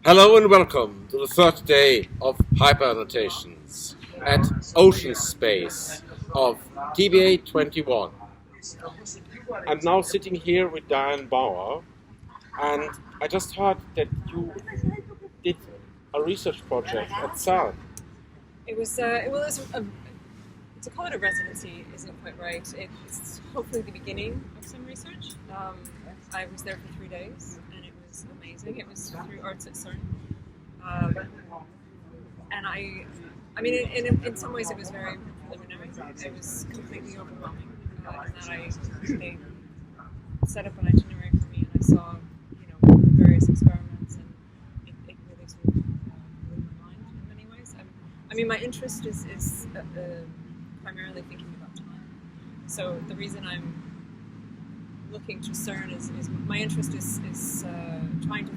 Hello and welcome to the third day of Hyper Annotations at Ocean Space of TBA 21. I'm now sitting here with Diann Bauer, and I just heard that you did a research project at CERN. To call it a residency isn't quite right. It's hopefully the beginning of some research. I was there for 3 days, and it was amazing. It was through Arts at CERN. And in some ways it was very preliminary. It was completely overwhelming. They set up an itinerary for me, and I saw, the various experiments, and it really sort of blew my mind in many ways. My interest is primarily thinking about time. So the reason I'm looking to CERN is my interest is trying to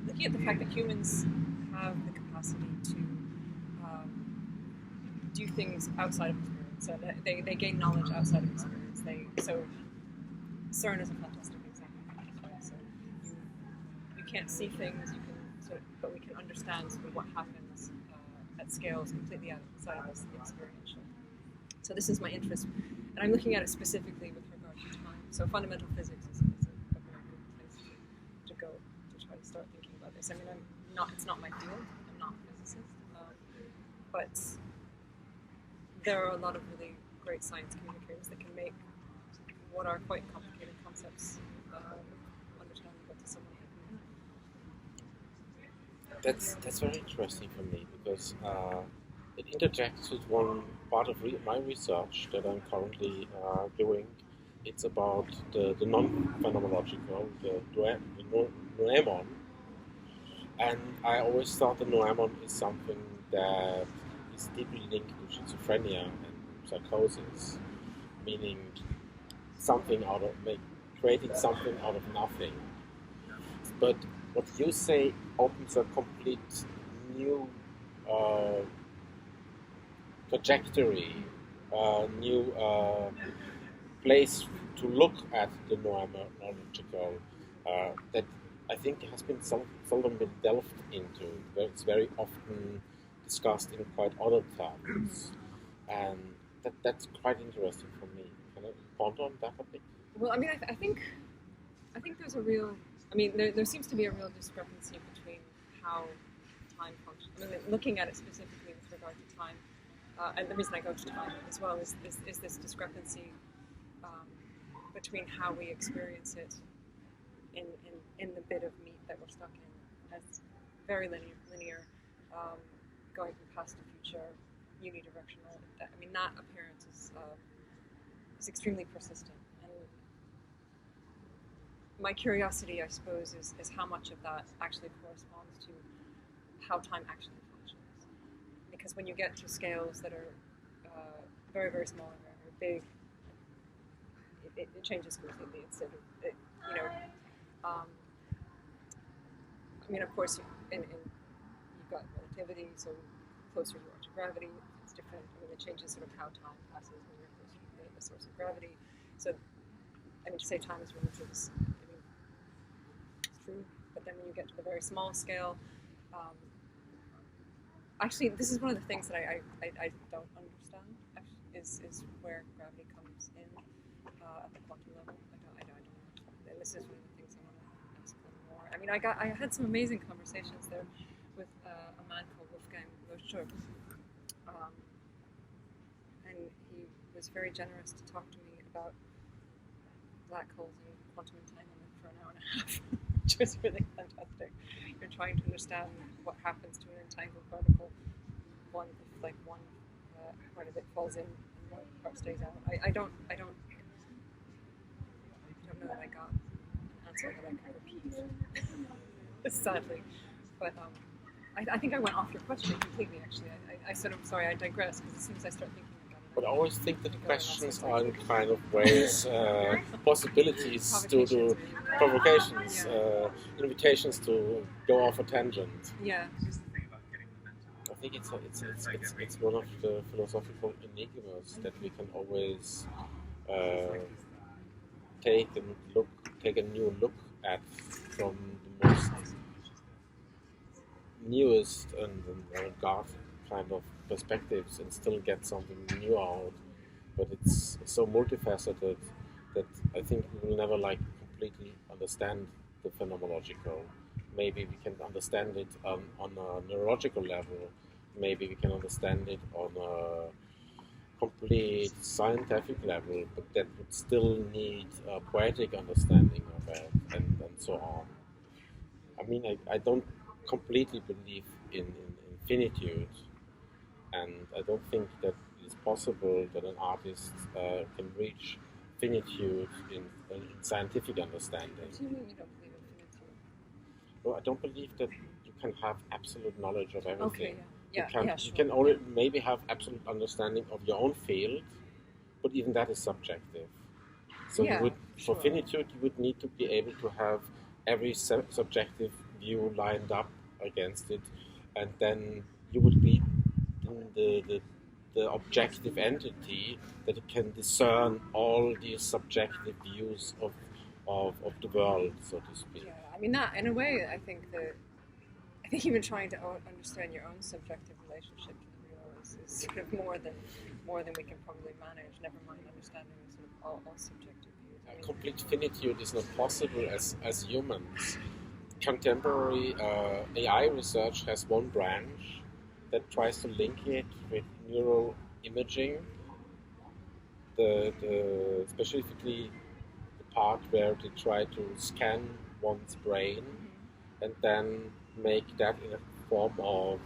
looking at the fact that humans have the capacity to do things outside of experience. So they gain knowledge outside of experience. So CERN is a fantastic example of that. So you can't see things, but we can understand sort of what happens at scales completely outside of this experiential. So this is my interest, and I'm looking at it specifically with regard to time. So fundamental physics is a very good place to go to try to start thinking about this. It's not my field. I'm not a physicist, but there are a lot of really great science communicators that can make what are quite complicated concepts understandable to someone like me. That's very interesting for me because it interjects with one part of my research that I'm currently doing. It's about the non-phenomenological, the noemon. And I always thought the noemon is something that is deeply linked to schizophrenia and psychosis, meaning creating something out of nothing. But what you say opens a complete new trajectory, new place to look at the noenological that I think has been seldom been delved into. It's very often discussed in quite other terms, and that's quite interesting for me. Can I ponder on that a bit? Well, I think there's a real. There seems to be a real discrepancy between how time functions. Looking at it specifically with regard to time, and the reason I go to time as well is this discrepancy between how we experience it in the bit of meat that we're stuck in as very linear, going from past to future, unidirectional. That appearance is extremely persistent. And my curiosity, I suppose, is how much of that actually corresponds to how time actually functions. Because when you get to scales that are very, very small and very, very big, it changes completely. Of course, you've got relativity, so closer you are to gravity, it's different. It changes sort of how time passes when you're closer to the source of gravity. So, to say time is relative is, it's true. But then when you get to the very small scale, actually, this is one of the things that I don't understand. Is where gravity comes in at the quantum level. I don't know. And this is one of the things I want to explore more. I had some amazing conversations there with a man called Wolfgang Loescher, and he was very generous to talk to me about black holes and quantum entanglement for an hour and a half, which was really fantastic. You're trying to understand what happens to an entangled particle. One part of it falls in and one part stays out. I don't know that I got an answer that I can repeat, sadly. But I think I went off your question completely, actually. I digress, because as soon as I start thinking about it... But I always think that the questions are in kind of ways possibilities to do provocations, invitations to go off a tangent. Yeah. I think it's one of the philosophical enigmas that we can always take a new look at from the most newest and avant-garde kind of perspectives and still get something new out. But it's so multifaceted that I think we will never like completely understand the phenomenological. Maybe we can understand it on a neurological level. Maybe we can understand it on a complete scientific level, but that would still need a poetic understanding of it and so on. I mean, I don't completely believe in infinitude, and I don't think that it's possible that an artist can reach finitude in scientific understanding. What do you mean you don't believe in finitude? Well, I don't believe that you can have absolute knowledge of everything. Okay, yeah. You Sure. can only maybe have absolute understanding of your own field, but even that is subjective. So Yeah, you would, sure. for finitude, you would need to be able to have every subjective view lined up against it, and then you would be in the objective entity that can discern all these subjective views of the world, so to speak. Yeah, I mean that in a way. I think even trying to understand your own subjective relationship to the real is sort of more than we can probably manage. Never mind understanding sort of all subjective views. I mean, Complete finitude is not possible as humans. Contemporary AI research has one branch that tries to link it with neural imaging, specifically the part where they try to scan one's brain and then make that in a form of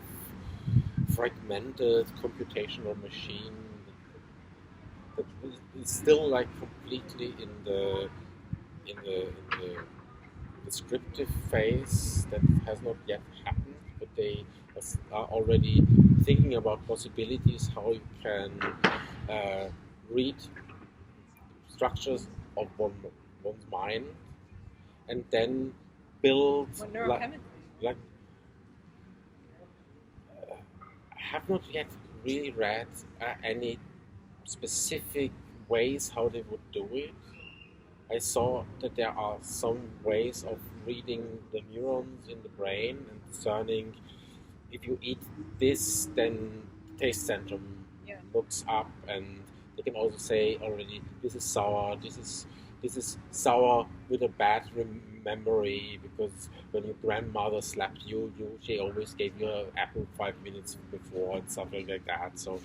fragmented computational machine that is still like completely in the descriptive phase that has not yet happened, but they are already thinking about possibilities how you can read structures of one's mind and then build like I have not yet really read any specific ways how they would do it. I saw that there are some ways of reading the neurons in the brain and discerning if you eat this, then the taste centrum looks up, and they can also say already this is sour, this is sour with a bad memory because when your grandmother slapped you, she always gave you an apple 5 minutes before and something like that. So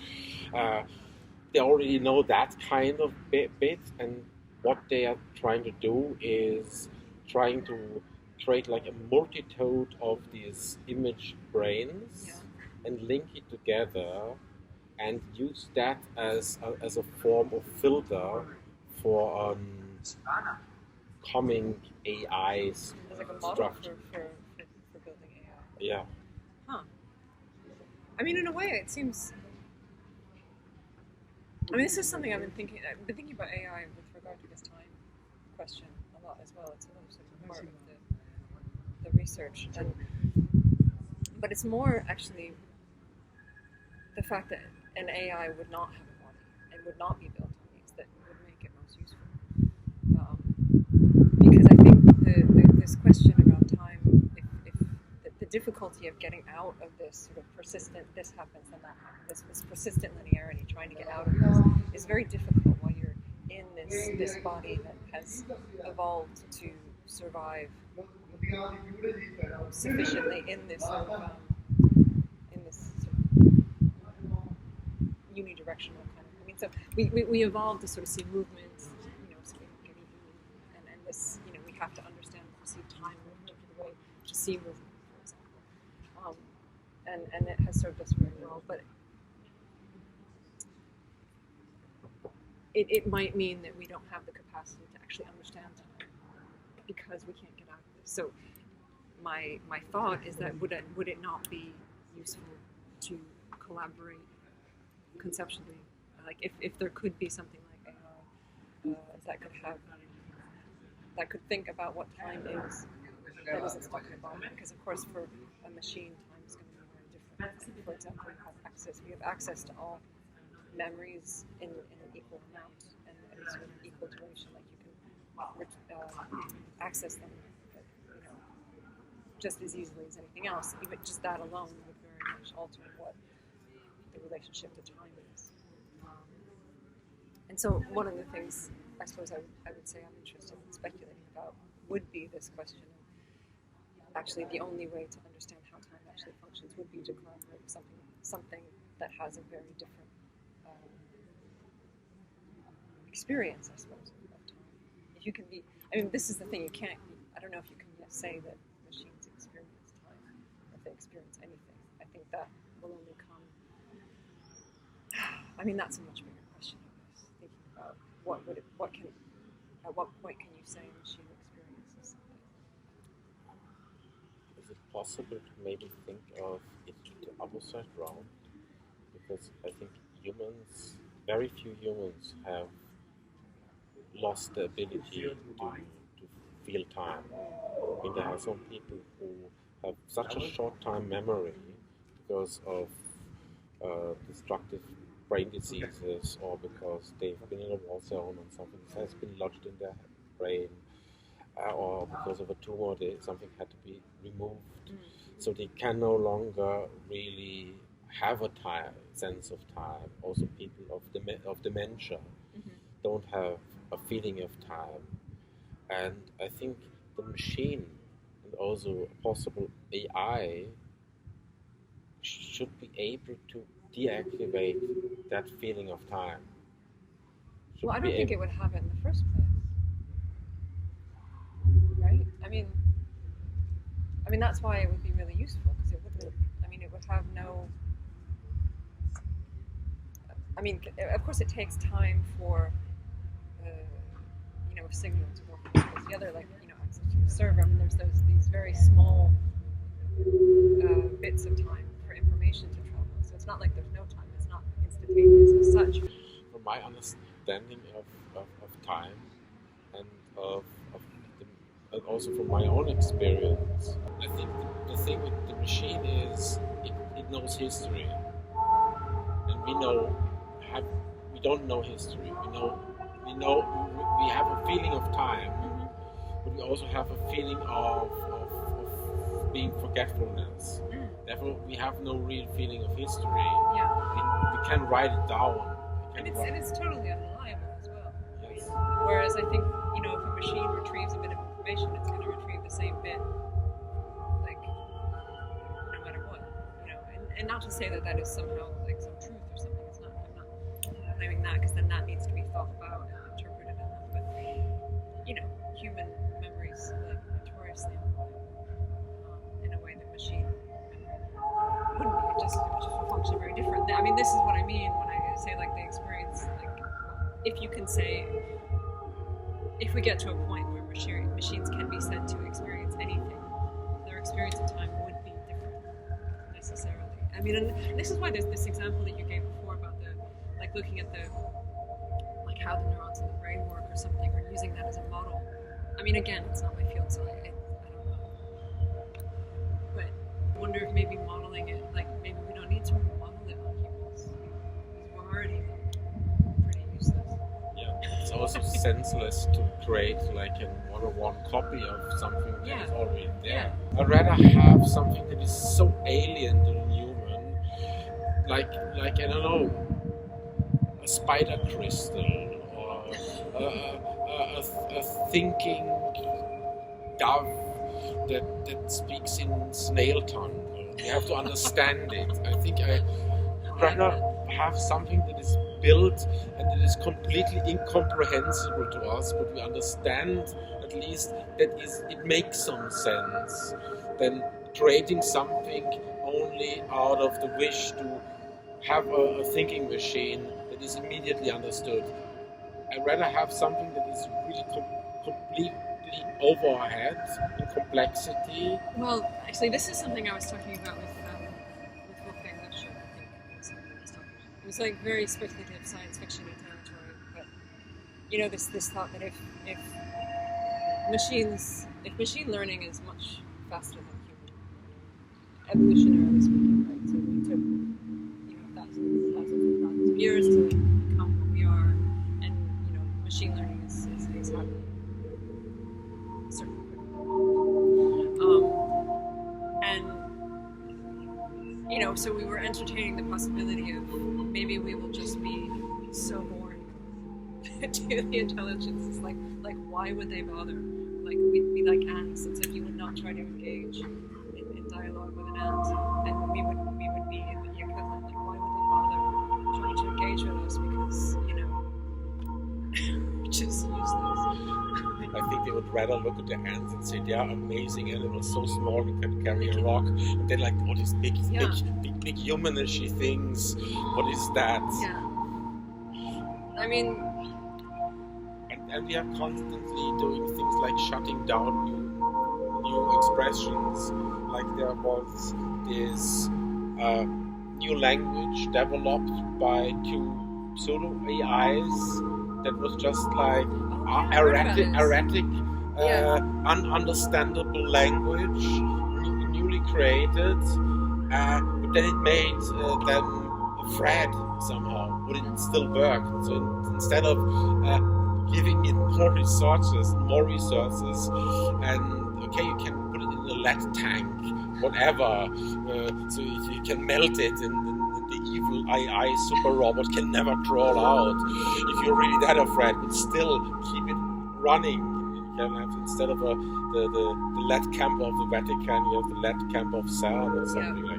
they already know that kind of bit, and what they are trying to do is trying to create like a multitude of these image brains and link it together and use that as a form of filter for coming AI structure. For building AI. Yeah. Huh. I mean, in a way, it seems. I mean, this is something I've been thinking about AI with regard to this time question a lot as well. It's another sort of part of the research, but it's more actually the fact that an AI would not have a body and would not be built on these that would make it most useful. Because I think this question around time, if the difficulty of getting out of this sort of persistent, this happens and that happens, this persistent linearity, trying to get out of this, is very difficult while you're in this body that has evolved to survive sufficiently in this sort of unidirectional kind of. I mean, so we evolved to sort of see movements, so we don't get even, and this, we have to understand and perceive time in a particular way to see movement, for example, and it has served us very well, but it might mean that we don't have the capacity to actually understand time because we can't get out of this. So my thought is that would it not be useful to collaborate conceptually, like if there could be something like AI that could think about what time is, that isn't stuck in a body, because of course for a machine time is going to be very different. For example, we have access to all memories in an equal amount and sort of equal duration, like you can access them just as easily as anything else. Even just that alone would very much alter what the relationship to time is. And so one of the things I suppose I would say I'm interested in speculating about would be this question of actually the only way to understand how time actually functions would be to corroborate something that has a very different experience, I suppose, of time. If you can be, I mean, this is the thing, you can't, I don't know if you can yet say that machines experience time, if they experience anything. I think that will only come, I mean, that's a much bigger question, I guess, thinking about at what point can you say a machine experiences something? Is it possible to maybe think of it the opposite round? Because I think very few humans have lost the ability to feel time. I mean, there are some people who have such a short time memory because of destructive brain diseases, or because they've been in a war zone and something has been lodged in their brain, or because of a tumor, something had to be removed. So they can no longer really have a sense of time. Also, people of dementia don't have a feeling of time. And I think the machine and also possible AI should be able to deactivate that feeling of time. Well, I don't think it would have it in the first place, right? I mean, that's why it would be really useful, because it wouldn't. I mean, it would have no. I mean, of course, it takes time for, a signal to go from one to the other, like access to the server. I mean, there's these very small bits of time for information to travel. So it's not like there's no time. It's not instantaneous as such. From my understanding of time and and also from my own experience, I think the thing with the machine is it knows history, and we don't know history. We have a feeling of time, but we also have a feeling of being forgetfulness. Therefore, we have no real feeling of history. Yeah. We can write it down. And it's totally unreliable as well. Yes. Whereas I think, if a machine retrieves a bit of information, it's going to retrieve the same bit, like, no matter what, and not to say that is somehow, like, some truth or something. It's not, I'm not claiming that, because then that needs to be thought about and interpreted, but, human memories, like, notoriously unreliable, in a way that machine memory wouldn't be. It just will function very differently. I mean, this is what I mean when I say, like, the experience, like, if you can say, if we get to a point where machines can be said to experience anything, their experience of time would be different, necessarily. I mean, and this is why there's this example that you gave before about looking at how the neurons in the brain work or something, or using that as a model. I mean, again, it's not my field, so I don't know. But I wonder if maybe modeling it, maybe we don't need to model it on humans, because we're already pretty useless. Yeah, it's also senseless to create like a one-on-one copy of something that is already there. Yeah. I'd rather have something that is so alien to the human, like I don't know, a spider crystal, or a thinking dove that speaks in snail tongue. You have to understand it. I think I'd rather have something that is built and that is completely incomprehensible to us, but we understand at least that it makes some sense, than creating something only out of the wish to have a thinking machine that is immediately understood. I'd rather have something that is really completely over our heads in complexity. Well, actually, this is something I was talking about with Wolfgang Lecture, I think. It was like very speculative science fiction territory, but this thought that if machine learning is much faster than human, evolutionarily speaking, right? So we took thousands of years to become what we are, and machine learning is happening certainly quickly. So we were entertaining the possibility of maybe we will just be so boring to the intelligences. Like why would they bother? Like we'd be like ants, and so you would not try to engage in dialogue with an ant, and we would be the equivalent. Like why would they bother trying to engage with us? Because we're just useless. I think they would rather look at the ants and say they are amazing animals, so small you can carry a rock. And then like, all these big humanish things. What is that? Yeah. I mean, and we are constantly doing things like shutting down new expressions. Like there was this new language developed by two pseudo AIs that was just like erratic, ununderstandable language, newly created, but then it made them afraid somehow, but it still worked. So instead of giving it more resources, and okay, you can put it in a lead tank, whatever, so you can melt it, and the evil AI super robot can never crawl out. If you're really that afraid, but still keep it running. You can have, instead of the lead camp of the Vatican, you have the lead camp of CERN or something like